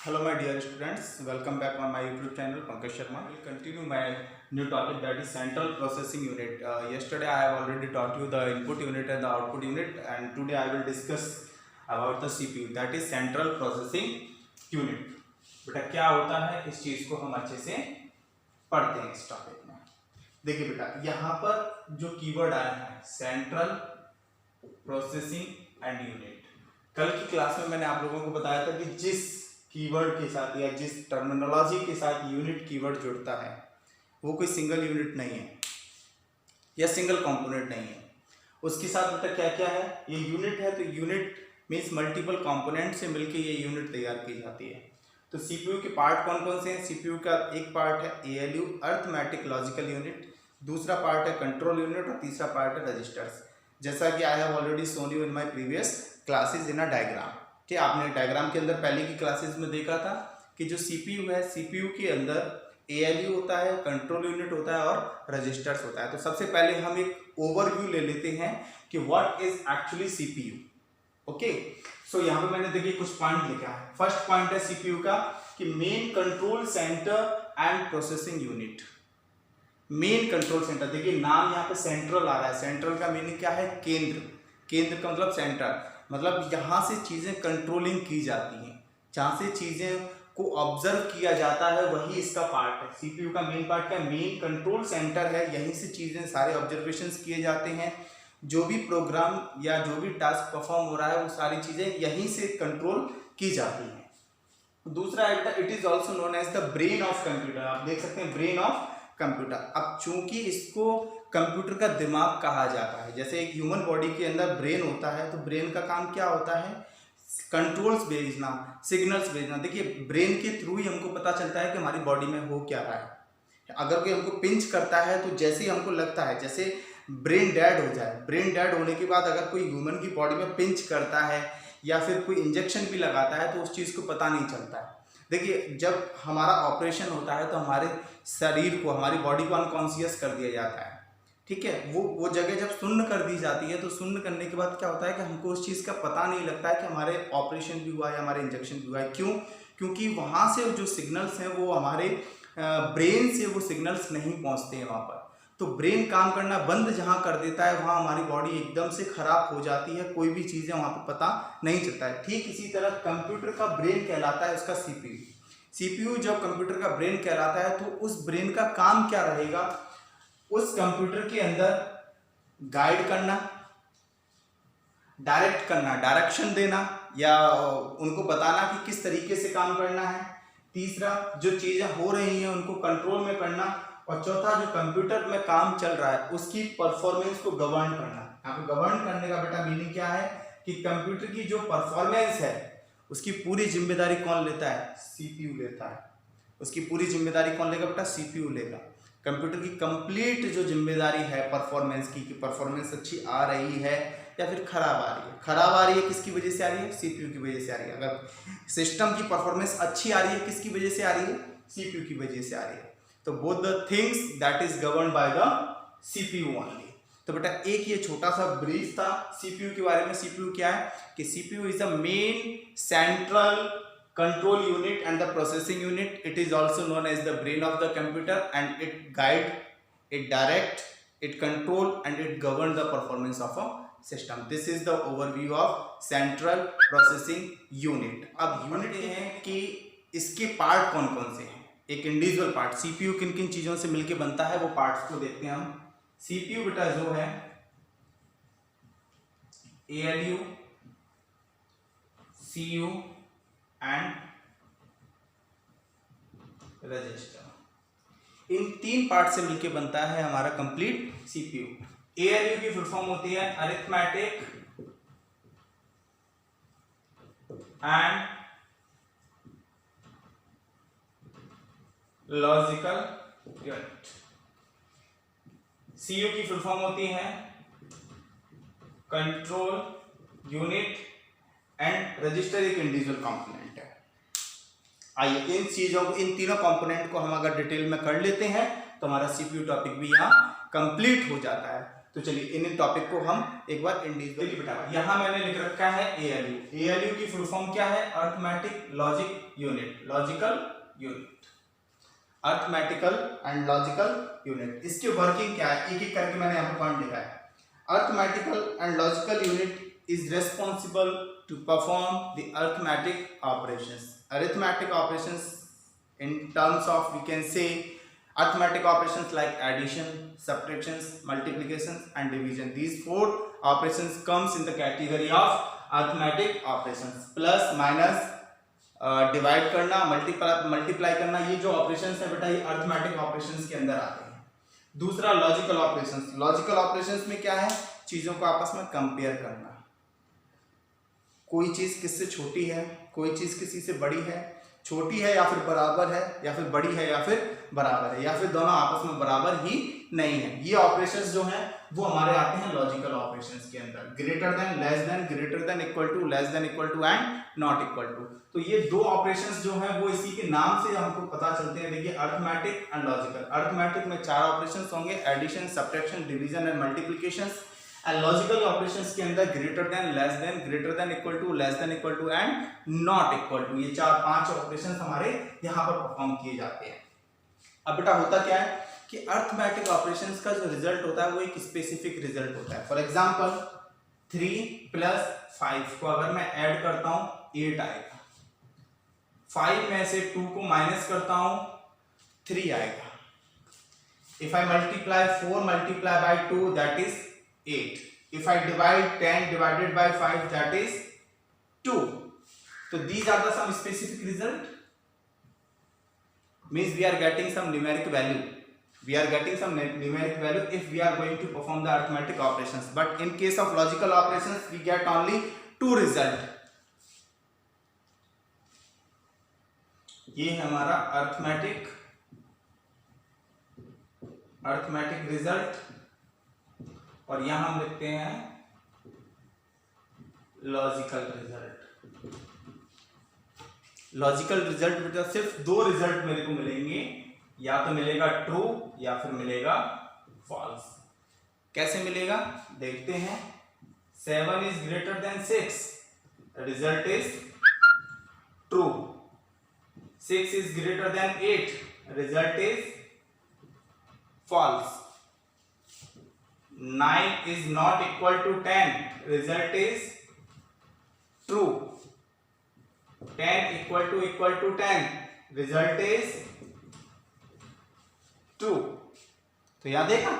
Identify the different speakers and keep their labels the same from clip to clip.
Speaker 1: Hello my dear students, welcome back on my YouTube channel Pankaj Sharma. I will continue my new topic, that is central processing unit. Yesterday I have already taught you the input unit and the output unit, and today I will discuss about the CPU, that is central processing unit. बेटा क्या होता है, इस चीज को हम अच्छे से पढ़ते हैं इस टॉपिक में। देखिए बेटा, यहाँ पर जो कीवर्ड आया है सेंट्रल प्रोसेसिंग एंड यूनिट, कल की क्लास में मैंने आप लोगों को बताया था कि जिस कीवर्ड के साथ या जिस टर्मिनोलॉजी के साथ यूनिट कीवर्ड जुड़ता है वो कोई सिंगल यूनिट नहीं है या सिंगल कंपोनेंट नहीं है। उसके साथ बेटा क्या क्या है, ये यूनिट है तो यूनिट मीन्स मल्टीपल कंपोनेंट से मिलके ये यूनिट तैयार की जाती है। तो सीपीयू के पार्ट कौन कौन से हैं? सीपीयू का एक पार्ट है एएलयू अर्थमेटिक लॉजिकल यूनिट, दूसरा पार्ट है कंट्रोल यूनिट और तीसरा पार्ट है रजिस्टर्स। जैसा कि I have already shown you in my previous classes in a diagram. कि आपने डायग्राम के अंदर पहले की क्लासेस में देखा था कि जो सीपीयू है, सीपीयू के अंदर एएलयू होता है, कंट्रोल यूनिट होता है और रजिस्टर्स होता है। तो सबसे पहले हम एक ओवरव्यू ले लेते हैं कि what is actually CPU. Okay, so यहाँ पे मैंने देखिए कुछ पॉइंट लिखा है। फर्स्ट पॉइंट है सीपीयू का कि main control centre and processing unit. Main control centre, देखिए नाम यहाँ पे सेंट्रल आ रहा है। सेंट्रल का मीनिंग क्या है? केंद्र। केंद्र का मतलब सेंटर, मतलब यहाँ से चीज़ें कंट्रोलिंग की जाती हैं, जहाँ से चीज़ें को ऑब्जर्व किया जाता है, वही इसका पार्ट है। सीपीयू का मेन पार्ट का मेन कंट्रोल सेंटर है, यहीं से चीज़ें सारे ऑब्जर्वेशंस किए जाते हैं। जो भी प्रोग्राम या जो भी टास्क परफॉर्म हो रहा है वो सारी चीज़ें यहीं से कंट्रोल की जाती हैं। दूसरा है it is also known as the brain of computer. आप देख सकते हैं ब्रेन ऑफ कंप्यूटर। अब चूंकि इसको कंप्यूटर का दिमाग कहा जाता है, जैसे एक ह्यूमन बॉडी के अंदर ब्रेन होता है तो ब्रेन का काम क्या होता है? कंट्रोल्स भेजना, सिग्नल्स भेजना। देखिए ब्रेन के थ्रू ही हमको पता चलता है कि हमारी बॉडी में हो क्या रहा है। अगर कोई हमको पिंच करता है तो जैसे ही हमको लगता है जैसे ब्रेन डेड हो जाए, ब्रेन डेड होने के बाद अगर कोई ह्यूमन की बॉडी में पिंच करता है या फिर कोई इंजेक्शन भी लगाता है तो उस चीज़ को पता नहीं चलता है। देखिए जब हमारा ऑपरेशन होता है तो हमारे शरीर को, हमारी बॉडी को अनकॉन्शियस कर दिया जाता है, ठीक है। वो जगह जब शून्य कर दी जाती है तो शून्य करने के बाद क्या होता है कि हमको उस चीज़ का पता नहीं लगता है कि हमारे ऑपरेशन भी हुआ है, हमारे इंजेक्शन भी हुआ है। क्यों? क्योंकि वहाँ से जो सिग्नल्स हैं वो हमारे ब्रेन से वो सिग्नल्स नहीं पहुँचते हैं वहाँ पर। तो ब्रेन काम करना बंद जहाँ कर देता है वहाँ हमारी बॉडी एकदम से खराब हो जाती है, कोई भी चीज़ें वहाँ पर पता नहीं चलता है। ठीक इसी तरह कंप्यूटर का ब्रेन कहलाता है उसका सीपीयू। सीपीयू जब कंप्यूटर का ब्रेन कहलाता है तो उस ब्रेन का काम क्या रहेगा? उस कंप्यूटर के अंदर गाइड करना, डायरेक्ट करना, डायरेक्शन देना या उनको बताना कि किस तरीके से काम करना है। तीसरा, जो चीज़ें हो रही हैं उनको कंट्रोल में करना। और चौथा, जो कंप्यूटर में काम चल रहा है उसकी परफॉर्मेंस को गवर्न करना। यहाँ पे गवर्न करने का बेटा मीनिंग क्या है कि कंप्यूटर की जो परफॉर्मेंस है उसकी पूरी जिम्मेदारी कौन लेता है? सीपीयू लेता है। उसकी पूरी जिम्मेदारी कौन लेगा बेटा? सीपीयू लेगा। कंप्यूटर की कंप्लीट जो जिम्मेदारी है परफॉर्मेंस की, कि परफॉर्मेंस अच्छी आ रही है या फिर खराब आ रही है। खराब आ रही है किसकी वजह से आ रही है? सीपीयू की वजह से आ रही है। अगर सिस्टम की परफॉर्मेंस अच्छी आ रही है किसकी वजह से आ रही है? सीपीयू की वजह से आ रही है। तो both the things that is govern by the CPU only. तो बेटा एक ये छोटा सा ब्रीफ था सीपीयू के बारे में। सीपीयू क्या है कि CPU is the main central control unit and the processing unit. It is also known as the brain of the computer, and it guide, it direct, it control and it govern the performance of a system. This is the overview of central processing unit. अब unit ये है कि इसके part कौन कौन से हैं, एक इंडिविजुअल पार्ट। सीपीयू किन किन चीज़ों से मिलके बनता है वो पार्ट्स को देखते हैं हम। सीपीयू बेटा जो है एएलयू, सीयू एंड रजिस्टर, इन तीन पार्ट से मिलके बनता है हमारा कंप्लीट सीपीयू। एएलयू की फुल फॉर्म होती है अरिथमेटिक एंड लॉजिकल यूनिट। सीयू की फुल फॉर्म होती है कंट्रोल यूनिट एंड रजिस्टर एक इंडिविजुअल कंपोनेंट है। आइए इन चीजों को, इन तीनों कंपोनेंट को हम अगर डिटेल में कर लेते हैं तो हमारा सीपीयू टॉपिक भी यहाँ कंप्लीट हो जाता है। तो चलिए इन टॉपिक को हम एक बार इंडिविजुअली बेटा, यहाँ मैंने लिख रखा है ALU। ALU की फुल फॉर्म क्या है? Arithmetic logic unit, logical unit, arithmetical and logical unit. इसकी वर्किंग क्या है, एक एक करके मैंने यहाँ पर पॉइंट लिखा है। Arithmetical and logical unit is responsible to perform the arithmetic operations. Arithmetic operations in terms of, we can say, arithmetic operations like addition, subtractions, multiplications and division. These four operations comes in the category of arithmetic operations. Plus, minus, divide करना, multiply करना, ये जो operations है बेटा ये arithmetic operations के अंदर आते हैं। दूसरा लॉजिकल ऑपरेशंस। लॉजिकल ऑपरेशंस में क्या है? चीजों को आपस में कंपेयर करना, कोई चीज किससे छोटी है, कोई चीज किसी से बड़ी है, छोटी है या फिर बराबर है, या फिर बड़ी है या फिर बराबर है, या फिर दोनों आपस में बराबर ही नहीं है। ये ऑपरेशंस जो हैं वो हमारे आते हैं लॉजिकल ऑपरेशंस के अंदर। Greater than, less than, greater than, equal to, less than, equal to and not equal to. तो ये दो ऑपरेशंस जो हैं वो इसी के नाम से हमको पता चलते हैं। देखिए अर्थमेटिक एंड लॉजिकल। अर्थमेटिक में 4 ऑपरेशंस होंगे, addition, subtraction, division and multiplications. And logical operations के अंदर greater than, less than, greater than, equal to, less than, equal to and not equal to, ये 4-5 ऑपरेशंस हमारे यहाँ पर परफॉर्म किए जाते हैं। अब बेटा होता क्या है कि अर्थमेटिक ऑपरेशंस का जो रिजल्ट होता है वो एक स्पेसिफिक रिजल्ट होता है। फॉर एग्जांपल 3 + 5 को अगर मैं ऐड करता हूं 8 आएगा, 5 में से 2 को माइनस करता हूं 3 आएगा। If I multiply 4 multiply by 2 that is 8. If I divide 10 divided by 5 that is 2. So these are the some specific result. Means we are getting some numeric value. We are getting some numeric value if we are going to perform the arithmetic operations. But in case of logical operations we get only 2 result. ये है हमारा arithmetic result, और यहां हम लिखते हैं logical result. Logical result बेटा सिर्फ 2 रिजल्ट मेरे को मिलेंगे, या तो मिलेगा ट्रू या फिर मिलेगा फॉल्स। कैसे मिलेगा देखते हैं। 7 is greater than 6, result is true. 6 is greater than 8, result is false. 9 is not equal to 10, result is true. 10 equal to 10, result is true. तो यहाँ देखा,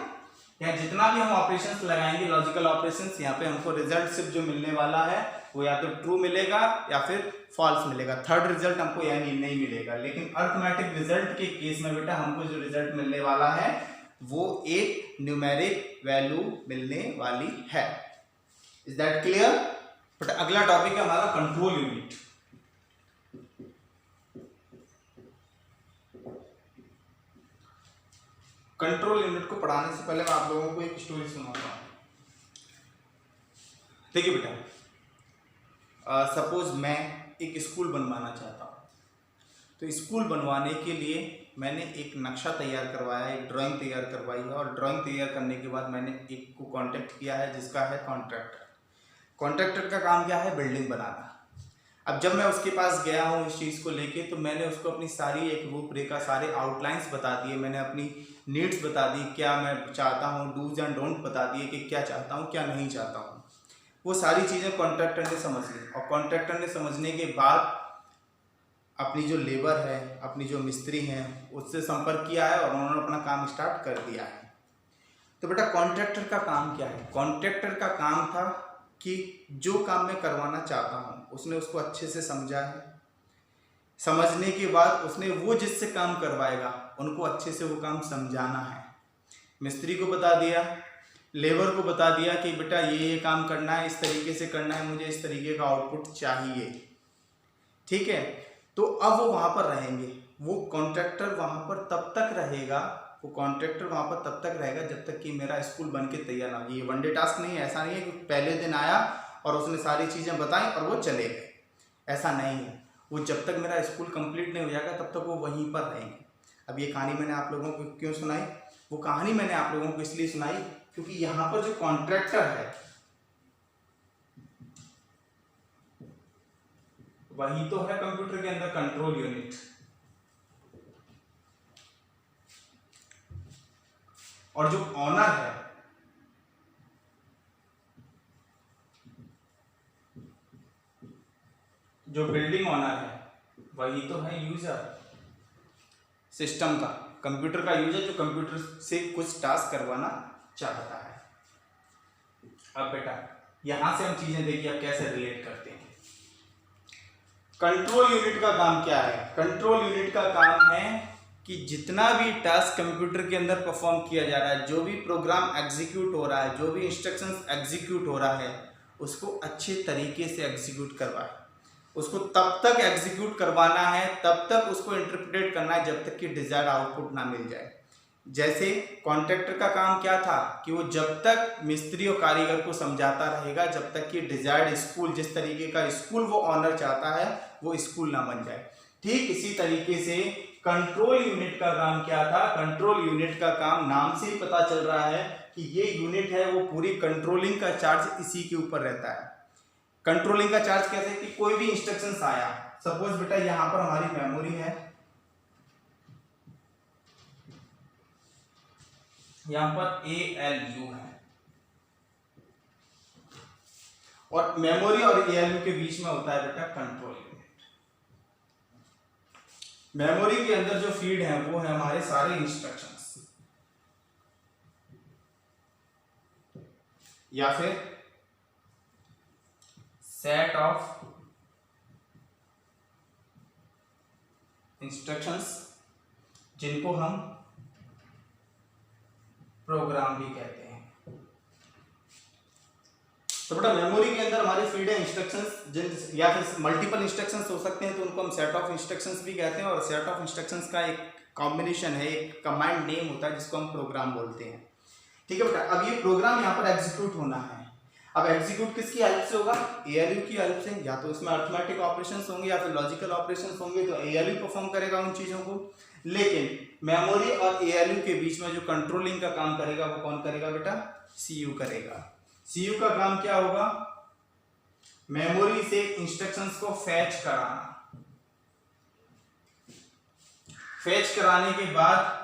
Speaker 1: यहाँ जितना भी हम ऑपरेशंस लगाएंगे लॉजिकल ऑपरेशंस, यहाँ पे हमको रिजल्ट सिर्फ जो मिलने वाला है वो या तो ट्रू मिलेगा या फिर फॉल्स मिलेगा। थर्ड रिजल्ट हमको यानी नहीं मिलेगा। लेकिन अर्थमेटिक रिजल्ट के केस में बेटा हमको जो रिजल्ट मिलने वाला है वो एक न्यूमेरिक वैल्यू मिलने वाली है। Is that clear? बट अगला टॉपिक है हमारा कंट्रोल यूनिट। कंट्रोल यूनिट को पढ़ाने से पहले मैं आप लोगों को एक स्टोरी सुनाता हूं। देखिए बेटा, सपोज मैं एक स्कूल बनवाना चाहता हूं, तो स्कूल बनवाने के लिए मैंने एक नक्शा तैयार करवाया, एक ड्राइंग तैयार करवाई है, और ड्राइंग तैयार करने के बाद मैंने एक को कांटेक्ट किया है जिसका है कॉन्ट्रैक्टर। कॉन्ट्रैक्टर का काम क्या है? बिल्डिंग बनाना। अब जब मैं उसके पास गया हूँ इस चीज़ को लेके, तो मैंने उसको अपनी सारी एक रूपरेखा, सारे आउटलाइंस बता दिए, मैंने अपनी नीड्स बता दी, क्या मैं चाहता हूँ, डूज एंड डोंट बता दिए कि क्या चाहता हूँ क्या नहीं चाहता हूँ। वो सारी चीज़ें कॉन्ट्रैक्टर ने समझ ली, और कॉन्ट्रैक्टर ने समझने के बाद अपनी जो लेबर है, अपनी जो मिस्त्री हैं, उससे संपर्क किया है और उन्होंने अपना काम स्टार्ट कर दिया है। तो बेटा कॉन्ट्रैक्टर का काम क्या है? कॉन्ट्रैक्टर का काम था कि जो काम मैं करवाना चाहता हूँ उसने उसको अच्छे से समझा है। समझने के बाद उसने वो जिससे काम करवाएगा उनको अच्छे से वो काम समझाना है। मिस्त्री को बता दिया, लेबर को बता दिया कि बेटा ये काम करना है, इस तरीके से करना है, मुझे इस तरीके का आउटपुट चाहिए। ठीक है, तो अब वो वहाँ पर रहेंगे। वो कॉन्ट्रैक्टर वहाँ पर तब तक रहेगा, वो कॉन्ट्रैक्टर वहाँ पर तब तक रहेगा जब तक कि मेरा स्कूल बन के तैयार ना हो। ये वन डे टास्क नहीं है, ऐसा नहीं है कि पहले दिन आया और उसने सारी चीज़ें बताई और वो चले गए, ऐसा नहीं है। वो जब तक मेरा स्कूल कंप्लीट नहीं हो जाएगा तब तक वो वहीं पर रहेंगे। अब ये कहानी मैंने आप लोगों को क्यों सुनाई? वो कहानी मैंने आप लोगों को इसलिए सुनाई क्योंकि यहां पर जो कॉन्ट्रैक्टर है वही तो है कंप्यूटर के अंदर कंट्रोल यूनिट, और जो ऑनर है जो बिल्डिंग ऑनर है वही तो है यूजर, सिस्टम का, कंप्यूटर का यूजर जो कंप्यूटर से कुछ टास्क करवाना चाहता है। अब बेटा यहां से हम चीजें देखिए अब कैसे रिलेट करते हैं। कंट्रोल यूनिट का काम क्या है? कंट्रोल यूनिट का काम है कि जितना भी टास्क कंप्यूटर के अंदर परफॉर्म किया जा रहा है, जो भी प्रोग्राम एग्जीक्यूट हो रहा है, जो भी इंस्ट्रक्शंस एग्जीक्यूट हो रहा है, उसको अच्छे तरीके से एग्जीक्यूट करवाए, उसको तब तक एग्जीक्यूट करवाना है, तब तक उसको इंटरप्रेट करना है जब तक कि डिजायर्ड आउटपुट ना मिल जाए। जैसे कॉन्ट्रैक्टर का काम क्या था कि वो जब तक मिस्त्री और कारीगर को समझाता रहेगा जब तक कि डिजायर्ड स्कूल, जिस तरीके का स्कूल वो ऑनर चाहता है, वो स्कूल ना बन जाए। ठीक इसी तरीके से कंट्रोल यूनिट का काम क्या था? कंट्रोल यूनिट का काम नाम से ही पता चल रहा है कि ये यूनिट है वो पूरी कंट्रोलिंग का चार्ज इसी के ऊपर रहता है। कंट्रोलिंग का चार्ज कैसे कि कोई भी इंस्ट्रक्शंस आया, सपोज बेटा यहां पर हमारी मेमोरी है, यहां पर ALU है, और मेमोरी और ALU के बीच में होता है बेटा कंट्रोल यूनिट। मेमोरी के अंदर जो फीड है वो है हमारे सारे इंस्ट्रक्शंस, या फिर सेट ऑफ इंस्ट्रक्शंस जिनको हम प्रोग्राम भी कहते हैं। तो बेटा मेमोरी के अंदर हमारी फीड है इंस्ट्रक्शंस, या फिर मल्टीपल इंस्ट्रक्शंस हो सकते हैं तो उनको हम सेट ऑफ इंस्ट्रक्शंस भी कहते हैं, और सेट ऑफ इंस्ट्रक्शंस का एक कॉम्बिनेशन है, एक कमांड नेम होता है जिसको हम प्रोग्राम बोलते हैं। ठीक है बेटा, अब ये प्रोग्राम यहाँ पर एग्जीक्यूट होना है। अब एग्जीक्यूट किसकी हेल्प से होगा? ALU की हेल्प से। या तो इसमें अरिथमेटिक ऑपरेशंस होंगे या फिर लॉजिकल ऑपरेशंस होंगे, तो ALU परफॉर्म करेगा उन चीजों को। लेकिन मेमोरी और ALU के बीच में जो कंट्रोलिंग का काम करेगा वो कौन करेगा बेटा? CU करेगा। CU का काम क्या होगा? मेमोरी से इंस्ट्रक्शंस को फैच कराना, फैच कराने के बाद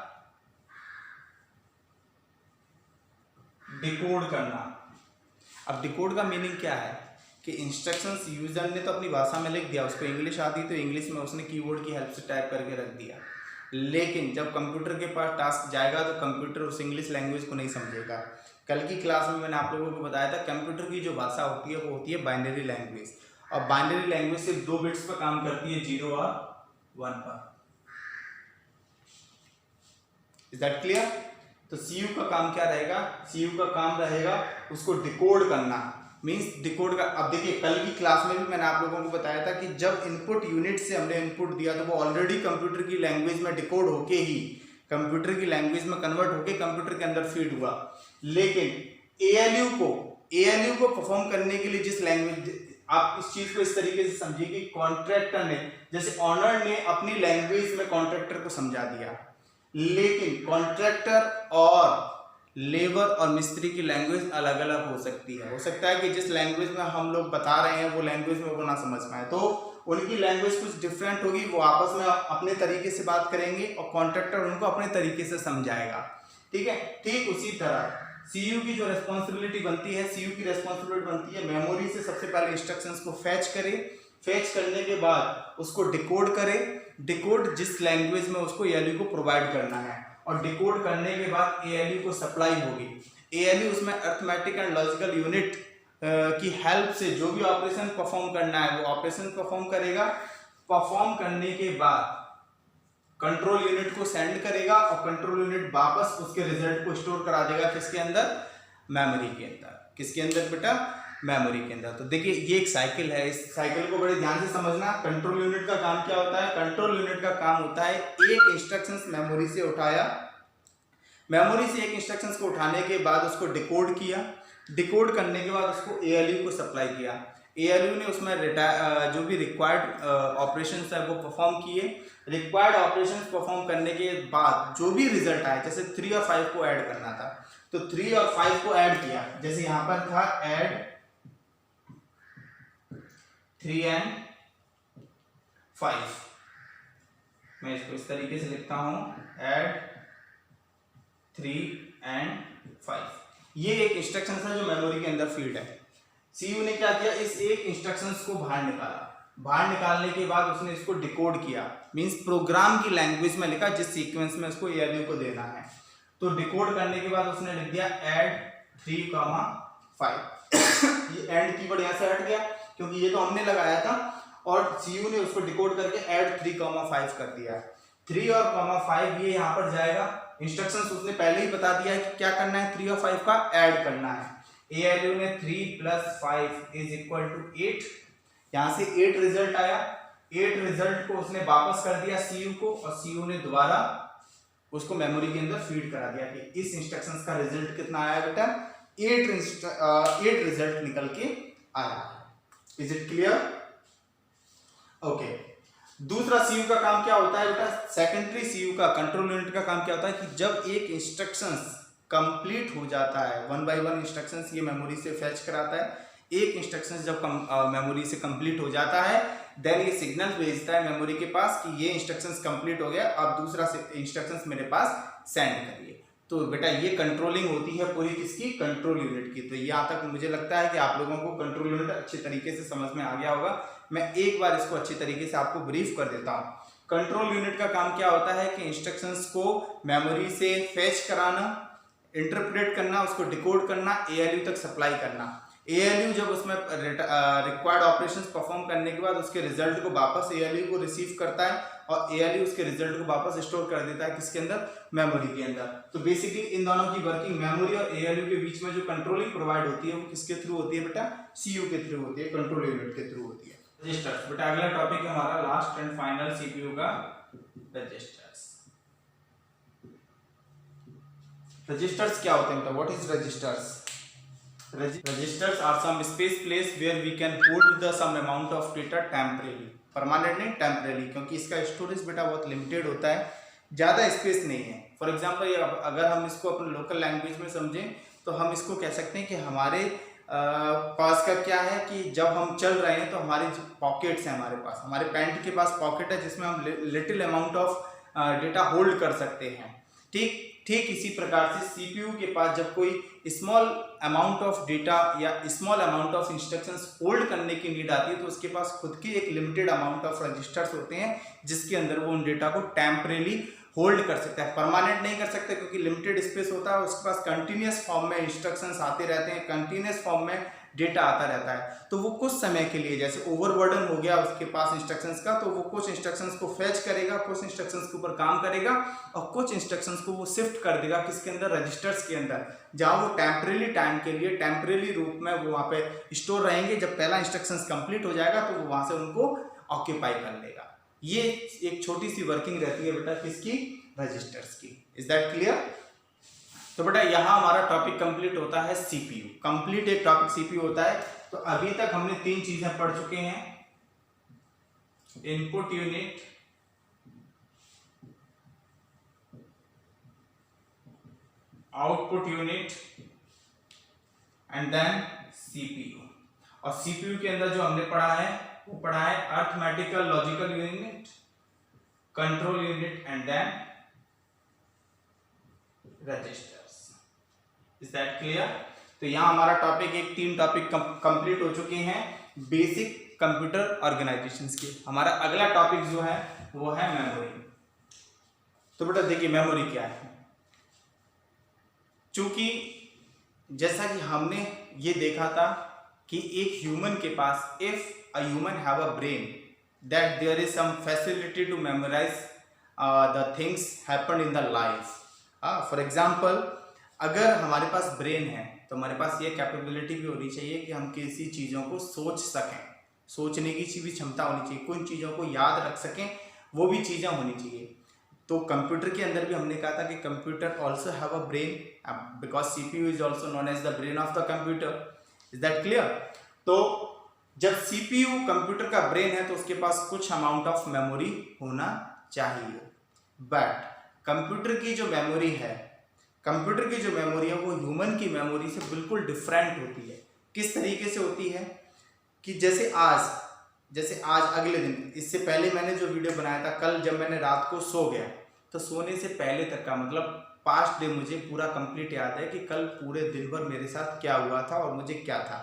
Speaker 1: डिकोड करना। अब डिकोड का मीनिंग क्या है कि इंस्ट्रक्शंस यूजर ने तो अपनी भाषा में लिख दिया, उसको इंग्लिश आती तो इंग्लिश में उसने कीबोर्ड की हेल्प से टाइप करके रख दिया, लेकिन जब कंप्यूटर के पास टास्क जाएगा तो कंप्यूटर उस इंग्लिश लैंग्वेज को नहीं समझेगा। कल की क्लास में मैंने आप लोगों को बताया था कंप्यूटर की जो भाषा होती है वो होती है बाइनरी लैंग्वेज, और बाइनरी लैंग्वेज सिर्फ 2 बिट्स पर काम करती है, 0 और 1 पर। Is that clear? तो CU का काम क्या रहेगा? CU का काम रहेगा उसको डिकोड करना, मींस डिकोड का। अब देखिए कल की क्लास में भी मैंने आप लोगों को बताया था कि जब इनपुट यूनिट से हमने इनपुट दिया तो वो ऑलरेडी कंप्यूटर की लैंग्वेज में डिकोड होके ही कंप्यूटर की लैंग्वेज में कन्वर्ट होके कंप्यूटर के अंदर फीड हुआ। लेकिन ALU को परफॉर्म करने के लिए जिस लैंग्वेज, आप इस चीज को इस तरीके से समझिए कि कॉन्ट्रैक्टर ने, जैसे ऑनर ने अपनी लैंग्वेज में कॉन्ट्रैक्टर को समझा दिया, लेकिन कॉन्ट्रैक्टर और लेबर और मिस्त्री की लैंग्वेज अलग अलग हो सकती है। हो सकता है कि जिस लैंग्वेज में हम लोग बता रहे हैं वो लैंग्वेज में वो ना समझ पाए, तो उनकी लैंग्वेज कुछ डिफरेंट होगी, वो आपस में अपने तरीके से बात करेंगे और कॉन्ट्रैक्टर उनको अपने तरीके से समझाएगा। ठीक है, ठीक उसी तरह CU की जो रेस्पॉन्सिबिलिटी बनती है, CU की रेस्पॉन्सिबिलिटी बनती है मेमोरी से सबसे पहले इंस्ट्रक्शंस को फैच करे, फैच करने के बाद उसको डिकोड करे, डिकोड जिस लैंग्वेज में उसको ALU को प्रोवाइड करना है, और डिकोड करने के बाद ALU को सप्लाई होगी। ALU उसमें अरिथमेटिक एंड लॉजिकल यूनिट की हेल्प से जो भी ऑपरेशन परफॉर्म करना है वो ऑपरेशन परफॉर्म करेगा। परफॉर्म करने के बाद कंट्रोल यूनिट को सेंड करेगा, और कंट्रोल यूनिट वापस उसके रिजल्ट को स्टोर करा देगा किसके अंदर? मेमोरी के अंदर। किसके अंदर बेटा? मेमोरी के अंदर। तो देखिए ये एक साइकिल है, इस साइकिल को बड़े ध्यान से समझना। कंट्रोल यूनिट का काम क्या होता है? कंट्रोल यूनिट का काम होता है एक इंस्ट्रक्शंस मेमोरी से उठाया, मेमोरी से एक इंस्ट्रक्शंस को उठाने के बाद उसको डिकोड किया, डिकोड करने के बाद उसको ALU को सप्लाई किया, ALU ने उसमें जो भी रिक्वायर्ड ऑपरेशंस है वो परफॉर्म किए। रिक्वायर्ड ऑपरेशंस परफॉर्म करने के बाद जो भी रिजल्ट आया, जैसे 3 और 5 को ऐड करना था तो 3 और 5 को ऐड किया, जैसे यहां पर था ऐड 3 and 5, मैं इसको इस तरीके से लिखता हूं, ऐड 3 and 5। ये एक इंस्ट्रक्शन था जो मेमोरी के अंदर फीड है। सीयू ने क्या किया, इस एक इंस्ट्रक्शंस को बाहर निकाला। बाहर निकालने के बाद उसने इसको डिकोड किया, मींस प्रोग्राम की लैंग्वेज में लिखा जिस सीक्वेंस में उसको ALU को देना है। तो डिकोड करने के बाद उसने लिख दिया ऐड 3, 5। ये ऐड कीवर्ड यहां से हट गया क्योंकि ये तो हमने लगाया था, और सीयू ने उसको डिकोड करके ऐड 3, 5 कर दिया। 3 और 5 ये यहां पर जाएगा। इंस्ट्रक्शंस उसने पहले ही बता दिया है कि क्या करना है, 3 और 5 का ऐड करना है। ALU ने 3 + 5 = 8, यहां से 8 रिजल्ट आया। 8 रिजल्ट को उसने वापस कर दिया सीयू को, और सीयू ने दोबारा उसको मेमोरी के अंदर फीड करा दिया कि इस इंस्ट्रक्शंस का रिजल्ट कितना आया बेटा, 8 रिजल्ट निकल के आया। Is it clear? ओके। दूसरा सीयू का काम क्या होता है बेटा, सेकेंडरी सीयू का, कंट्रोल यूनिट का काम क्या होता है कि जब एक इंस्ट्रक्शंस कंप्लीट हो जाता है, 1 by 1 इंस्ट्रक्शंस ये मेमोरी से फेच कराता है। एक इंस्ट्रक्शंस जब मेमोरी से कंप्लीट हो जाता है, देन ये सिग्नल भेजता है मेमोरी के पास कि ये इंस्ट्रक्शंस कंप्लीट हो गया, अब दूसरा इंस्ट्रक्शंस मेरे पास सेंड करिए। तो बेटा ये कंट्रोलिंग होती है पूरी किसकी, कंट्रोल यूनिट की। तो यहाँ तक मुझे लगता है कि आप लोगों को कंट्रोल यूनिट अच्छे तरीके से समझ में आ गया होगा। मैं एक बार इसको अच्छी तरीके से आपको ब्रीफ कर देता हूँ। कंट्रोल यूनिट का काम क्या होता है कि इंस्ट्रक्शंस को मेमोरी से फेच कराना, इंटरप्रेट करना, उसको डिकोड करना, ALU तक सप्लाई करना। ALU जब उसमें रिक्वायर्ड ऑपरेशंस परफॉर्म करने के बाद उसके रिजल्ट को वापस ALU को रिसीव करता है, और ALU उसके रिजल्ट को वापस स्टोर कर देता है किसके अंदर, मेमोरी के अंदर। तो बेसिकली इन दोनों की वर्किंग, मेमोरी और ALU के बीच में जो कंट्रोलिंग प्रोवाइड होती है वो किसके थ्रू होती है बेटा, CU के थ्रू होती है, कंट्रोल यूनिट के थ्रू होती है। रजिस्टर्स बेटा अगला टॉपिक है हमारा लास्ट एंड फाइनल CPU का, रजिस्टर्स। रजिस्टर्स क्या होते हैं बेटा, what is registers? Registers are some space place where we can hold the some amount of data temporarily, permanent नहीं temporarily, क्योंकि इसका स्टोरेज बेटा बहुत लिमिटेड होता है, ज़्यादा स्पेस नहीं है। फॉर एग्जांपल अगर हम इसको अपने लोकल लैंग्वेज में समझें तो हम इसको कह सकते हैं कि हमारे पास का क्या है कि जब हम चल रहे हैं तो हमारे जो पॉकेट्स हैं, हमारे पास, हमारे पैंट के पास पॉकेट है जिसमें हम little amount of data hold कर सकते हैं। ठीक इसी प्रकार से CPU के पास जब कोई स्मॉल अमाउंट ऑफ डेटा या small amount of instructions hold करने की नीड आती है तो उसके पास खुद के एक लिमिटेड अमाउंट ऑफ रजिस्टर्स होते हैं जिसके अंदर वो उन डेटा को टेम्परेली होल्ड कर सकता है। परमानेंट नहीं कर सकते क्योंकि लिमिटेड स्पेस होता है, उसके पास कंटिन्यूस फॉर्म में इंस्ट्रक्शंस आते रहते हैं, कंटिन्यूस फॉर्म में डेटा आता रहता है। तो वो कुछ समय के लिए, जैसे ओवरबर्डन हो गया उसके पास इंस्ट्रक्शंस का, तो वो कुछ इंस्ट्रक्शंस को फेच करेगा, कुछ इंस्ट्रक्शंस के ऊपर काम करेगा और कुछ इंस्ट्रक्शंस को वो शिफ्ट कर देगा किसके अंदर, रजिस्टर्स के अंदर, जहां वो टेम्परेरी टाइम के लिए टेम्परेरी रूप में वो वहां पे स्टोर रहेंगे। जब पहला इंस्ट्रक्शंस कंप्लीट हो जाएगा तो वो वहां से उनको ऑक्यूपाई कर लेगा। ये एक छोटी सी वर्किंग रहती है बेटा किसकी, रजिस्टर्स की। Is that clear? तो बेटा यहाँ हमारा टॉपिक कंप्लीट होता है CPU। कंप्लीट एक टॉपिक CPU होता है। तो अभी तक हमने 3 चीजें पढ़ चुके हैं, input unit, output unit and then CPU। और CPU के अंदर जो हमने पढ़ा है वो पढ़ा है arithmetical logical unit, control unit and then registers. Is that clear? तो यहाँ हमारा टॉपिक 3 टॉपिक कंप्लीट हो चुके हैं बेसिक कंप्यूटर ऑर्गेनाइजेशंस के। हमारा अगला टॉपिक जो है वो है मेमोरी। तो बेटा देखिए मेमोरी क्या है। चूंकि जैसा कि हमने ये देखा था कि एक ह्यूमन के पास, if a human have a brain, that there is some facility to memorise the things happen in the life. For example अगर हमारे पास ब्रेन है तो हमारे पास ये कैपेबिलिटी भी होनी चाहिए कि हम किसी चीज़ों को सोच सकें, सोचने की भी क्षमता होनी चाहिए, कुछ चीज़ों को याद रख सकें, वो भी चीज़ें होनी चाहिए। तो कंप्यूटर के अंदर भी हमने कहा था कि computer also have a brain, because CPU is also known as the brain of the computer. Is that clear? तो जब सीपीयू कंप्यूटर का ब्रेन है तो उसके पास कुछ अमाउंट ऑफ मेमोरी होना चाहिए, बट कंप्यूटर की जो मेमोरी है वो ह्यूमन की मेमोरी से बिल्कुल डिफरेंट होती है। किस तरीके से होती है कि जैसे आज अगले दिन, इससे पहले मैंने जो वीडियो बनाया था कल, जब मैंने रात को सो गया तो सोने से पहले तक का मतलब पास्ट डे मुझे पूरा कंप्लीट याद है कि कल पूरे दिन भर मेरे साथ क्या हुआ था और मुझे क्या था,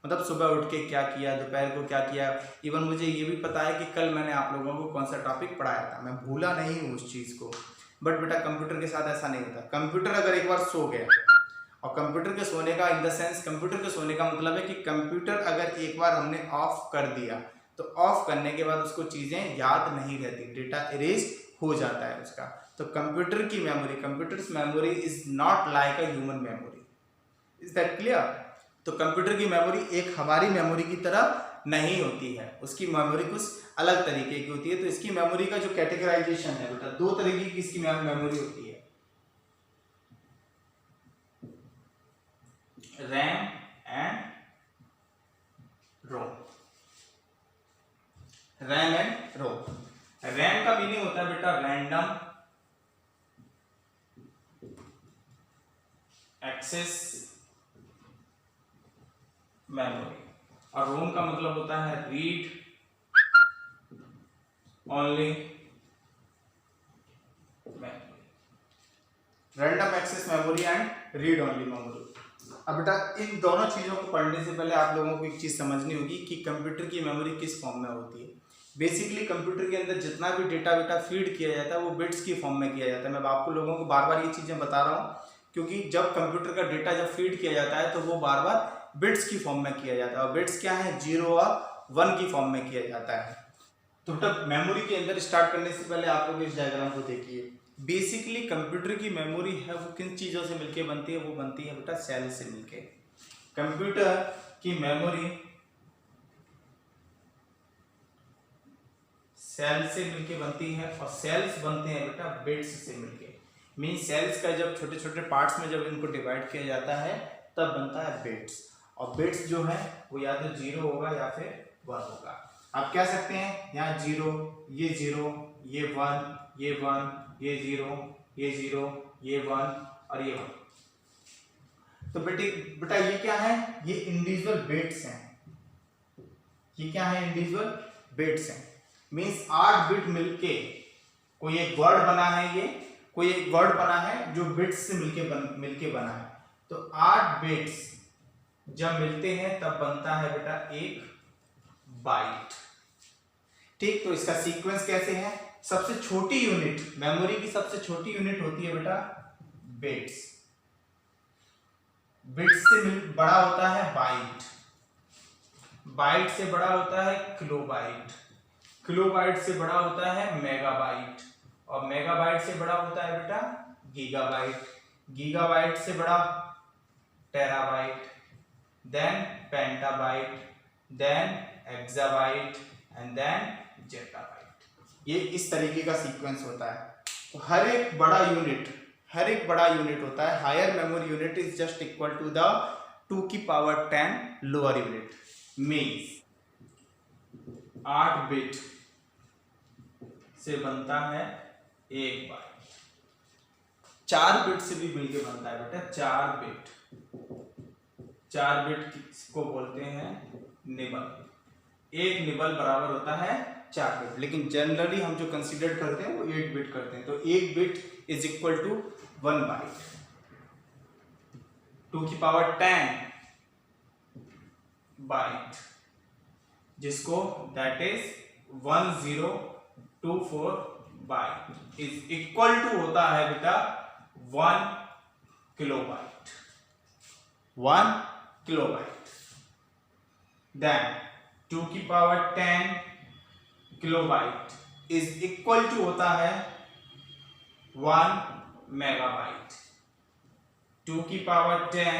Speaker 1: मतलब सुबह उठ के क्या किया, दोपहर को क्या किया। इवन मुझे ये भी पता है कि कल मैंने आप लोगों को कौन सा टॉपिक पढ़ाया था, मैं भूला नहीं हूँ उस चीज़ को। बट बेटा कंप्यूटर के साथ ऐसा नहीं होता। कंप्यूटर अगर एक बार सो गया, और कंप्यूटर के सोने का इन द सेंस, कंप्यूटर के सोने का मतलब है कि कंप्यूटर अगर एक बार हमने ऑफ कर दिया तो ऑफ करने के बाद उसको चीज़ें याद नहीं रहती, डेटा इरेज हो जाता है उसका। तो कंप्यूटर की memory, computers memory is not like a human memory. Is that clear? तो कंप्यूटर की मेमोरी एक हमारी मेमोरी की तरह नहीं होती है, उसकी मेमोरी कुछ अलग तरीके की होती है। तो इसकी मेमोरी का जो कैटेगराइजेशन है बेटा, दो तरीके की इसकी मेमोरी होती है, RAM and ROM. RAM and ROM. RAM का मीनिंग होता है बेटा रैंडम एक्सेस मेमोरी, और रोम का मतलब होता है read only memory. Random access memory and read only memory. अब बेटा इन दोनों चीज़ों को पढ़ने से पहले आप लोगों को एक चीज़ समझनी होगी कि कंप्यूटर की मेमोरी किस फॉर्म में होती है। बेसिकली कंप्यूटर के अंदर जितना भी डेटा फीड किया जाता है वो बिट्स की फॉर्म में किया जाता है। मैं आपको लोगों को बार बार ये चीज़ें बता रहा हूँ क्योंकि जब कंप्यूटर का डेटा जब फीड किया जाता है तो वो बार बार बिट्स की फॉर्म में किया जाता है, और बिट्स क्या है, 0 और 1 की फॉर्म में किया जाता है। तो बेटा मेमोरी के अंदर स्टार्ट करने से पहले आप लोग इस डायग्राम को देखिए। बेसिकली कंप्यूटर की मेमोरी है वो किन चीज़ों से मिलके बनती है, वो बनती है बेटा सेल से मिलके। कंप्यूटर की मेमोरी सेल से मिलके बनती है, और सेल्स बनते हैं बेटा बिट्स से मिलके। मीन सेल्स का जब छोटे छोटे पार्ट्स में जब इनको डिवाइड किया जाता है तब बनता है बिट्स, और बिट्स जो है वो या तो 0 होगा या फिर 1 होगा। आप कह सकते हैं यहाँ 0, ये 0, ये 1, ये 1, ये 0, ये 0, ये 1 और ये 1। तो बेटा ये क्या है, ये इंडिविजुअल बिट्स हैं। ये क्या है, इंडिविजुअल बिट्स हैं। मीन्स 8 बिट मिलके कोई एक वर्ड बना है, ये कोई एक वर्ड बना है जो बिट्स से मिलके बना है। तो 8 बिट्स जब मिलते हैं तब बनता है बेटा एक बाइट। ठीक, तो इसका सीक्वेंस कैसे है, सबसे छोटी यूनिट, मेमोरी की सबसे छोटी यूनिट होती है बेटा बिट्स। बिट्स से बड़ा होता है बाइट, बाइट से बड़ा होता है किलोबाइट, किलोबाइट से बड़ा होता है मेगाबाइट, और मेगाबाइट से बड़ा होता है बेटा गीगाबाइट, गीगाबाइट से बड़ा terabyte, then petabyte, then exabyte and then zettabyte. ये इस तरीके का सीक्वेंस होता है। तो हर एक बड़ा यूनिट होता है। Higher memory unit is just equal to the 2 की power 10 lower unit. Means 8 bit से बनता है एक बाइट, 4 बिट से भी मिलके बनता है बेटा 4 बिट। 4 बिट को बोलते हैं निबल। एक निबल बराबर होता है 4 बिट, लेकिन जनरली हम जो कंसीडर करते हैं वो 8 बिट करते हैं। तो 1 bit is equal to 1 byte. 2 की पावर 10 बाइट, जिसको that is 1024 byte is equal to होता है बेटा 1 किलोबाइट। 1 किलोबाइट। देन 2 की power 10 kilobyte is equal to होता है 1 मेगाबाइट। 2 की power 10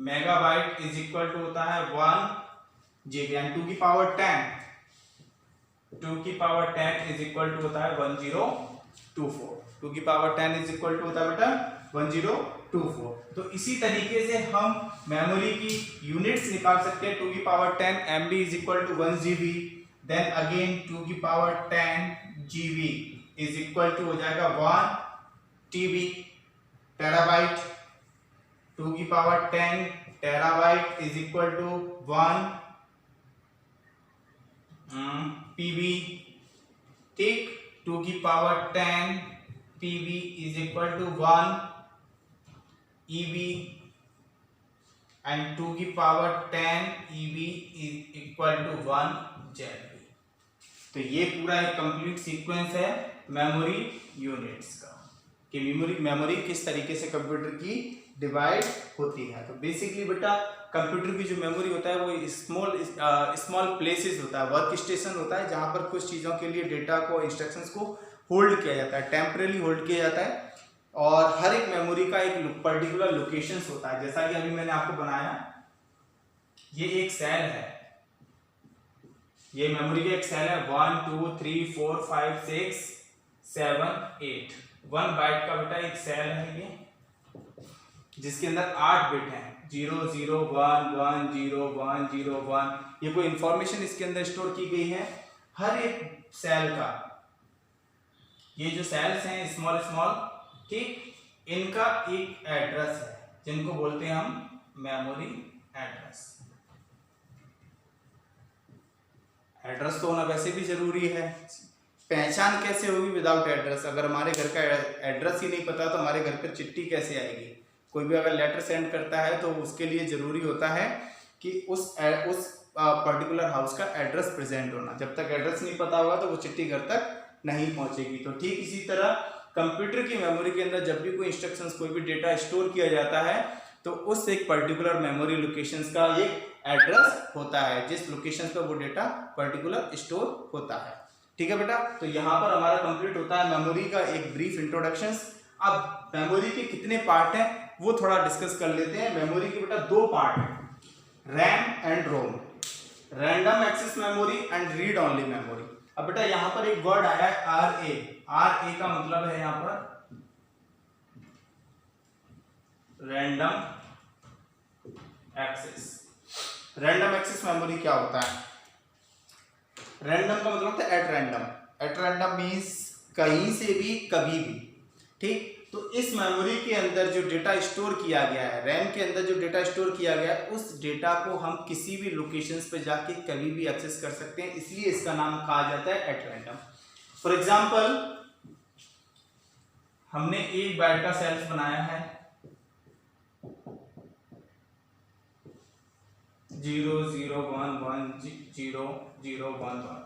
Speaker 1: megabyte is equal to होता है 1 जीबी। एंड 2 की पावर 10 इज इक्वल टू होता है 1024। 2 की पावर 10 इज इक्वल टू होता है बेटा 1024। तो इसी तरीके से हम मेमोरी की यूनिट्स निकाल सकते हैं। 2 की power 10 MB is equal to 1 GB, then again 2 की power 10 GB is equal to हो जाएगा 1 TB टेराबाइट। 2 की power 10 terabyte is equal to 1 PB, ठीक। 2 की power 10 PB is equal to 1 EB and 2 की power 10 EB is equal to 1 ZB। तो ये पूरा एक कंप्लीट सीक्वेंस है मेमोरी यूनिट्स का कि मेमोरी किस तरीके से कंप्यूटर की डिवाइड होती है। तो बेसिकली बेटा कंप्यूटर की जो मेमोरी होता है वो स्मॉल प्लेसेस होता है, वर्क स्टेशन होता है, जहां पर कुछ चीज़ों के लिए डेटा को, इंस्ट्रक्शंस को होल्ड किया जाता है, टेम्परेरी होल्ड किया जाता है। और हर एक मेमोरी का एक पर्टिकुलर लोकेशंस होता है। जैसा कि अभी मैंने आपको बनाया, ये एक सेल है, ये मेमोरी का एक सेल है। 1 2 3 4 5 6 7 8 1 बाइट का बेटा एक सेल है ये, जिसके अंदर 8 बिट हैं, 0 0 1 1 0 1 0 1। ये कोई इंफॉर्मेशन इसके अंदर स्टोर की गई है हर एक सेल का। ये जो सेल्स हैं स्मॉल स्मॉल, ठीक, इनका एक एड्रेस है जिनको बोलते हैं हम मेमोरी एड्रेस। एड्रेस तो होना वैसे भी जरूरी है, पहचान कैसे होगी विदाउट एड्रेस? अगर हमारे घर का एड्रेस ही नहीं पता तो हमारे घर पर चिट्ठी कैसे आएगी? कोई भी अगर लेटर सेंड करता है तो उसके लिए जरूरी होता है कि उस पर्टिकुलर हाउस का एड्रेस प्रेजेंट होना। जब तक एड्रेस नहीं पता होगा तो वो चिट्ठी घर तक नहीं पहुंचेगी। तो ठीक इसी तरह कंप्यूटर की मेमोरी के अंदर जब भी कोई इंस्ट्रक्शंस, कोई भी डेटा स्टोर किया जाता है तो उस एक पर्टिकुलर मेमोरी लोकेशंस का एक एड्रेस होता है, जिस लोकेशन पर वो डेटा पर्टिकुलर स्टोर होता है। ठीक है बेटा, तो यहाँ पर हमारा कंप्लीट होता है मेमोरी का एक ब्रीफ इंट्रोडक्शन। अब मेमोरी के कितने पार्ट हैं वो थोड़ा डिस्कस कर लेते हैं। मेमोरी के बेटा 2 पार्ट हैं, RAM and ROM, random access memory and read only memory. अब बेटा यहाँ पर एक वर्ड आया है RA। RA का मतलब है यहाँ पर random access. Random access memory क्या होता है? रैंडम का मतलब होता है at random. At random means कहीं से भी, कभी भी, ठीक। तो इस मेमोरी के अंदर जो डेटा स्टोर किया गया है, रैम के अंदर जो डेटा स्टोर किया गया है, उस डेटा को हम किसी भी लोकेशंस पे जाके कभी भी एक्सेस कर सकते हैं, इसलिए इसका नाम कहा जाता है एट रैंडम। फॉर एग्जांपल, हमने 1 बाइट का सेल्स बनाया है, 0 0 1 1 0 0 1 1।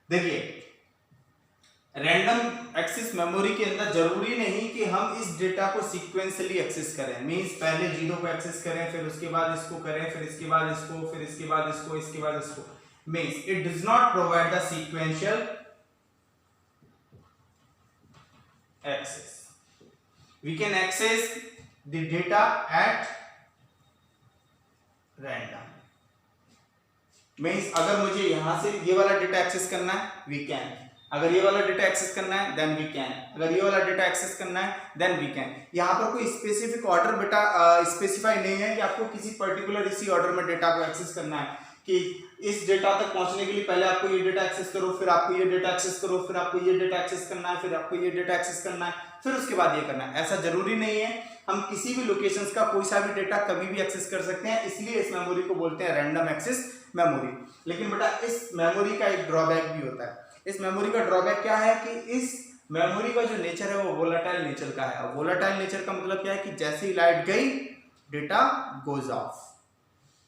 Speaker 1: देखिए, रैंडम एक्सेस मेमोरी के अंदर जरूरी नहीं कि हम इस डेटा को सीक्वेंसली एक्सेस करें। मींस पहले 0 को एक्सेस करें, फिर उसके बाद इसको करें, फिर इसके बाद इसको, फिर इसके बाद इसको, इसके बाद इसको। Means it does not provide the sequential access. We can access the data at random. Means अगर मुझे यहां से ये वाला डेटा एक्सेस करना है, वी कैन। अगर ये वाला डेटा एक्सेस करना है देन वी कैन। अगर ये वाला डेटा एक्सेस करना है देन वी कैन। यहाँ पर कोई स्पेसिफिक ऑर्डर बेटा स्पेसिफाई नहीं है कि आपको किसी पर्टिकुलर इसी ऑर्डर में डेटा को एक्सेस करना है कि इस डेटा तक पहुंचने के लिए पहले आपको ये डेटा एक्सेस करो, फिर आपको ये डेटा एक्सेस करो, फिर आपको ये डेटा एक्सेस करना है, फिर आपको ये डेटा एक्सेस करना है, फिर उसके बाद ये करना है। ऐसा जरूरी नहीं है। हम किसी भी लोकेशंस का कोई सा भी डेटा कभी भी एक्सेस कर सकते हैं, इसलिए इस मेमोरी को बोलते हैं रैंडम एक्सेस मेमोरी। लेकिन बेटा इस मेमोरी का एक ड्रॉबैक भी होता है। इस मेमोरी का ड्रॉबैक क्या है कि इस मेमोरी का जो नेचर है वो वोलेटाइल नेचर का है। वोलेटाइल नेचर का मतलब क्या है कि जैसे ही लाइट गई डेटा गोज ऑफ,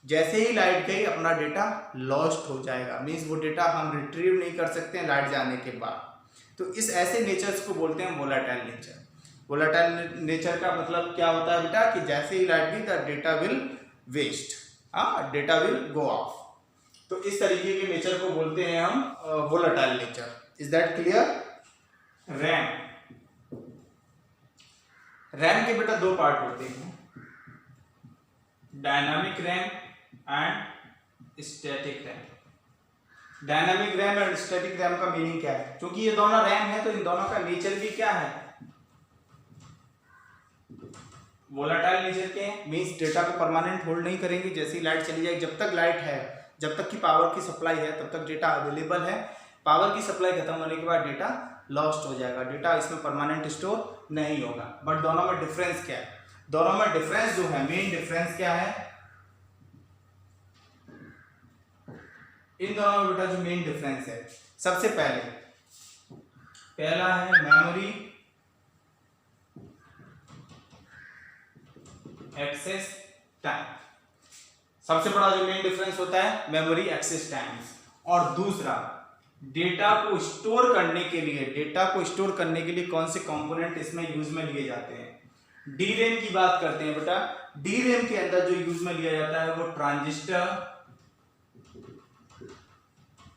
Speaker 1: जैसे ही लाइट गई अपना डेटा लॉस्ट हो जाएगा। मींस वो डेटा हम रिट्रीव नहीं कर सकते हैं लाइट जाने के बाद। तो इस ऐसे नेचर्स को बोलते हैं वोलेटाइल नेचर। वोलेटाइल नेचर का मतलब क्या होता है बेटा कि जैसे ही लाइट गई the data will waste, data will go off. तो इस तरीके के नेचर को बोलते हैं हम volatile nature. Is that clear? RAM के बेटा 2 पार्ट होते हैं, dynamic RAM and static RAM. Dynamic RAM और स्टैटिक रैम का मीनिंग क्या है? क्योंकि ये दोनों रैम है तो इन दोनों का नेचर भी क्या है? वोलेटाइल नेचर के हैं, मीन्स डेटा को परमानेंट होल्ड नहीं करेंगे। जैसे ही लाइट चली जाएगी, जब तक लाइट है, जब तक की पावर की सप्लाई है, तब तक डेटा अवेलेबल है। पावर की सप्लाई खत्म होने के बाद डेटा लॉस्ट हो जाएगा, डेटा इसमें परमानेंट स्टोर नहीं होगा। बट दोनों में डिफरेंस क्या है? दोनों में डिफरेंस जो है, मेन डिफरेंस क्या है इन दोनों में बेटा? जो मेन डिफरेंस है, सबसे पहला है मेमोरी एक्सेस टाइम। सबसे बड़ा जो मेन डिफरेंस होता है मेमोरी एक्सेस टाइम। और दूसरा, डेटा को स्टोर करने के लिए कौन से कंपोनेंट इसमें यूज में लिए जाते हैं? डीरैम की बात करते हैं बेटा। डीरैम के अंदर जो यूज में लिया जाता है वो ट्रांजिस्टर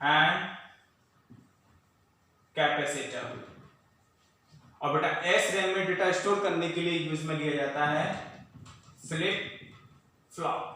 Speaker 1: एंड कैपेसिटर। और बेटा एस रैम में डेटा स्टोर करने के लिए यूज में लिया जाता है फ्लिप फ्लॉप।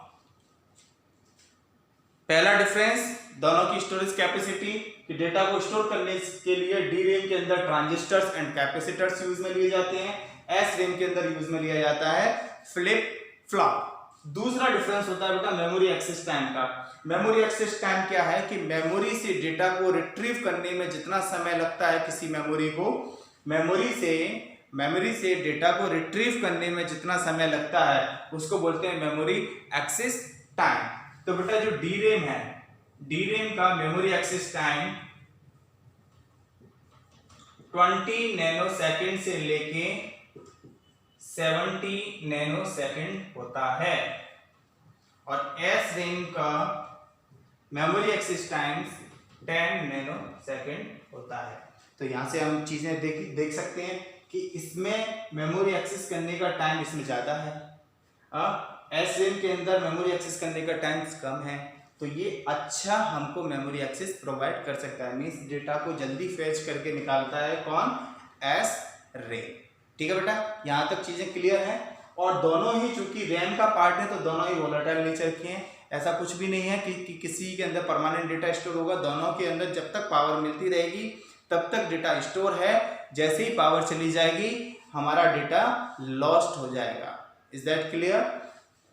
Speaker 1: पहला डिफरेंस, दोनों की स्टोरेज कैपेसिटी, कि डेटा को स्टोर करने के लिए डीरैम के अंदर ट्रांजिस्टर्स एंड कैपेसिटर्स यूज में लिए जाते हैं, एस रैम के अंदर यूज में लिया जाता है फ्लिप फ्लॉप। दूसरा डिफरेंस होता है बेटा मेमोरी एक्सेस टाइम का। मेमोरी एक्सेस टाइम क्या है कि मेमोरी से डेटा को रिट्रीव करने में जितना समय लगता है किसी मेमोरी से डेटा को रिट्रीव करने में जितना समय लगता है उसको बोलते हैं मेमोरी एक्सेस टाइम। तो बेटा जो डीरैम है, डीरैम का मेमोरी एक्सेस टाइम 20 नैनोसेकंड से लेके 70 नैनोसेकंड होता है। और एस रैम का मेमोरी एक्सेस टाइम 10 नैनोसेकंड होता है। तो यहां से हम चीजें देख सकते हैं कि इसमें मेमोरी एक्सेस करने का टाइम इसमें ज्यादा है, एस रैम के अंदर मेमोरी एक्सेस करने का टाइम कम है। तो ये अच्छा हमको मेमोरी एक्सेस प्रोवाइड कर सकता है, मीन्स डेटा को जल्दी फेच करके निकालता है कौन? S RAM. ठीक है बेटा, यहां तक चीजें क्लियर हैं। और दोनों ही चूंकि रैम का पार्ट है तो दोनों ही वोलेटाइल नेचर के हैं। ऐसा कुछ भी नहीं है कि किसी के अंदर परमानेंट डेटा स्टोर होगा। दोनों के अंदर जब तक पावर मिलती रहेगी तब तक डेटा स्टोर है, जैसे ही पावर चली जाएगी हमारा डेटा लॉस्ट हो जाएगा। Is that clear?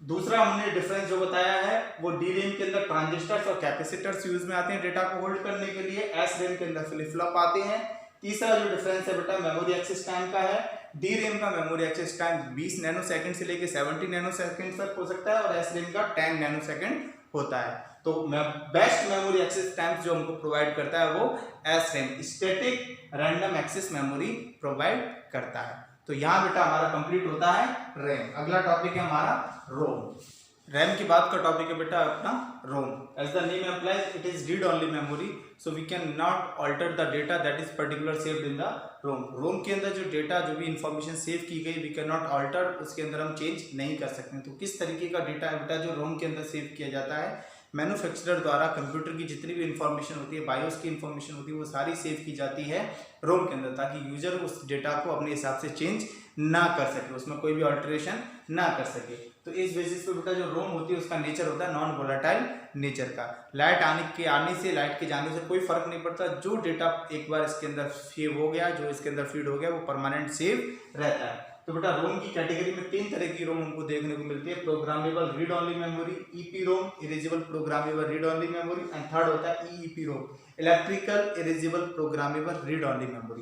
Speaker 1: दूसरा हमने डिफरेंस जो बताया है वो डीरैम के अंदर ट्रांजिस्टर्स और कैपेसिटर्स यूज में आते हैं डेटा को होल्ड करने के लिए, एस रैम के अंदर फ्लिप फ्लॉप आते हैं। तीसरा जो डिफरेंस है बेटा मेमोरी एक्सेस टाइम का है। डीरैम का मेमोरी एक्सेस टाइम 20 नैनोसेकंड से लेके 70 नैनोसेकंड तक हो सकता है और एस रैम का 10 नैनोसेकंड होता है। तो बेस्ट मेमोरी एक्सेस टाइम जो हमको प्रोवाइड करता है वो S RAM, static random access memory provide करता है। तो यहाँ बेटा हमारा कंप्लीट होता है रैम। अगला टॉपिक है हमारा रोम। रैम की बात का टॉपिक है बेटा अपना ROM. As the name implies it is read only memory, so we can not alter the data that is particular saved in the ROM. ROM के अंदर जो डेटा जो भी इंफॉर्मेशन सेव की गई वी कैन नॉट ऑल्टर, उसके अंदर हम चेंज नहीं कर सकते। तो किस तरीके का डेटा है बेटा जो रोम के अंदर सेव किया जाता है? मैन्युफैक्चरर द्वारा कंप्यूटर की जितनी भी इंफॉर्मेशन होती है, बायोस की इंफॉर्मेशन होती है, वो सारी सेव की जाती है रोम के अंदर, ताकि यूजर उस डेटा को अपने हिसाब से चेंज ना कर सके, उसमें कोई भी ऑल्टरेशन ना कर सके। तो इस बेसिस पे बेटा जो रोम होती है उसका नेचर होता है नॉन वोलेटाइल नेचर का। लाइट आने से लाइट के जाने से कोई फर्क नहीं पड़ता। जो डेटा एक बार इसके अंदर सेव हो गया, जो इसके अंदर फीड हो गया, वो परमानेंट सेव रहता है। तो बेटा रोम की कैटेगरी में 3 तरह की रोम हमको देखने को मिलती है। Programmable read only memory, EPROM, erasable programmable read only memory, and third होता है EEPROM, electrical erasable programmable read only memory.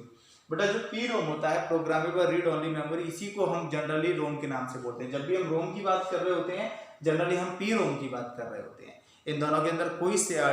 Speaker 1: बेटा जो पी रोम होता है प्रोग्रामेबल रीड ओनली मेमोरी, इसी को हम जनरली रोम के नाम से बोलते हैं। जब भी हम रोम की बात कर रहे होते हैं जनरली हम पी रोम की बात कर रहे होते हैं। इन दोनों के अंदर कोई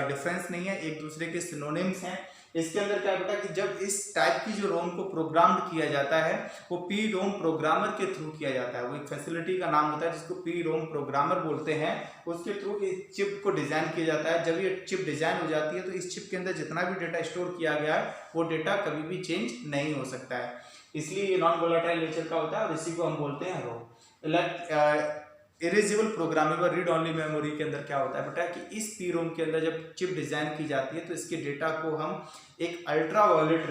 Speaker 1: डिफरेंस नहीं है, एक दूसरे के सिनोनिम्स हैं। इसके अंदर क्या बेटा कि जब इस टाइप की जो रोम को प्रोग्राम्ड किया जाता है वो पी रोम प्रोग्रामर के थ्रू किया जाता है। वो एक फैसिलिटी का नाम होता है जिसको पी रोम प्रोग्रामर बोलते हैं। उसके थ्रू इस चिप को डिजाइन किया जाता है। जब ये चिप डिजाइन हो जाती है तो इस चिप के अंदर जितना भी डेटा स्टोर किया गया है वो डेटा कभी भी चेंज नहीं हो सकता है, इसलिए ये नॉन वोलेटाइल नेचर का होता है और इसी को हम बोलते हैं ROM. Erasable programmable read only memory के अंदर क्या होता है बेटा कि इस पी रोम के अंदर जब चिप डिजाइन की जाती है तो इसके डेटा को हम एक अल्ट्रावायलेट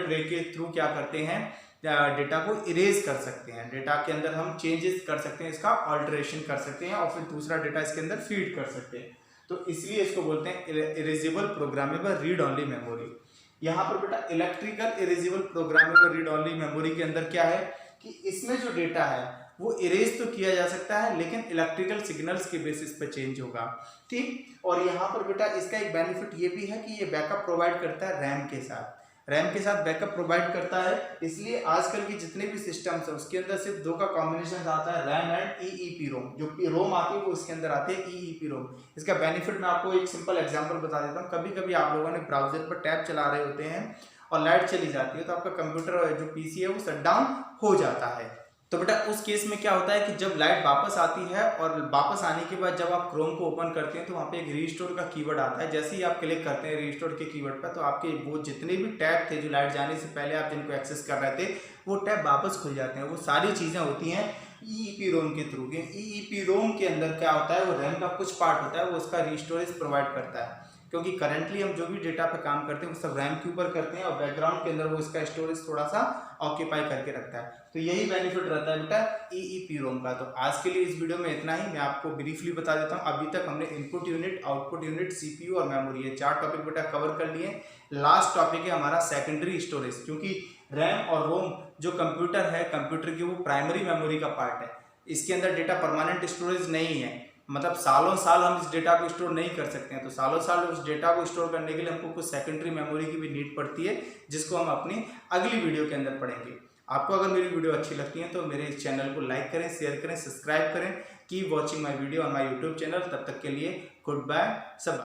Speaker 1: रे के थ्रू क्या करते हैं, डेटा को इरेज कर सकते हैं। डेटा के अंदर हम चेंजेस कर सकते हैं, इसका ऑल्टरेशन कर सकते हैं और फिर दूसरा डेटा इसके अंदर फीड कर सकते हैं। तो इसलिए इसको बोलते हैं erasable programmable read only memory. यहाँ पर बेटा electrical erasable programmable read only memory के अंदर क्या है कि इसमें जो डेटा है वो इरेज तो किया जा सकता है लेकिन इलेक्ट्रिकल सिग्नल्स के बेसिस पे चेंज होगा, ठीक। और यहाँ पर बेटा इसका एक बेनिफिट ये भी है कि ये बैकअप प्रोवाइड करता है रैम के साथ बैकअप प्रोवाइड करता है। इसलिए आजकल के जितने भी सिस्टम्स है उसके अंदर सिर्फ दो का कॉम्बिनेशन आता है, रैम एंड EEPROM। जो रोम आती है वो इसके अंदर आती है EEPROM। इसका बेनिफिट मैं आपको एक सिंपल एग्जांपल बता देता हूँ। कभी कभी आप लोगों ने ब्राउजर पर टैब चला रहे होते हैं और लाइट चली जाती है तो आपका कंप्यूटर जो PC है वो शट डाउन हो जाता है। तो बेटा उस केस में क्या होता है कि जब लाइट वापस आती है और वापस आने के बाद जब आप क्रोम को ओपन करते हैं तो वहाँ पे एक रीस्टोर का कीवर्ड आता है। जैसे ही आप क्लिक करते हैं रीस्टोर के कीवर्ड पर तो आपके वो जितने भी टैब थे जो लाइट जाने से पहले आप जिनको एक्सेस कर रहे थे वो टैब वापस खुल जाते हैं। वो सारी चीज़ें होती हैं EEPROM के थ्रू। EEPROM के अंदर क्या होता है, वो रैम का कुछ पार्ट होता है, वो उसका रीस्टोरेज प्रोवाइड करता है। क्योंकि करंटली हम जो भी डेटा पे काम करते हैं वो सब रैम के ऊपर करते हैं और बैकग्राउंड के अंदर वो इसका स्टोरेज थोड़ा सा ऑक्यूपाई करके रखता है। तो यही बेनिफिट रहता है बेटा EEPROM का। तो आज के लिए इस वीडियो में इतना ही। मैं आपको ब्रीफली बता देता हूँ, अभी तक हमने input unit, output unit, CPU और मेमोरी, ये 4 टॉपिक बेटा कवर कर लिए। लास्ट टॉपिक है हमारा सेकेंडरी स्टोरेज, क्योंकि रैम और रोम जो कंप्यूटर है, कंप्यूटर की वो प्राइमरी मेमोरी का पार्ट है। इसके अंदर डेटा परमानेंट स्टोरेज नहीं है, मतलब सालों साल हम इस डेटा को स्टोर नहीं कर सकते हैं। तो सालों साल उस डेटा को स्टोर करने के लिए हमको कुछ सेकेंडरी मेमोरी की भी नीड पड़ती है, जिसको हम अपनी अगली वीडियो के अंदर पढ़ेंगे। आपको अगर मेरी वीडियो अच्छी लगती है तो मेरे इस चैनल को लाइक करें, शेयर करें, सब्सक्राइब करें। Keep watching my video on my YouTube channel. तब तक के लिए गुड बाय सब।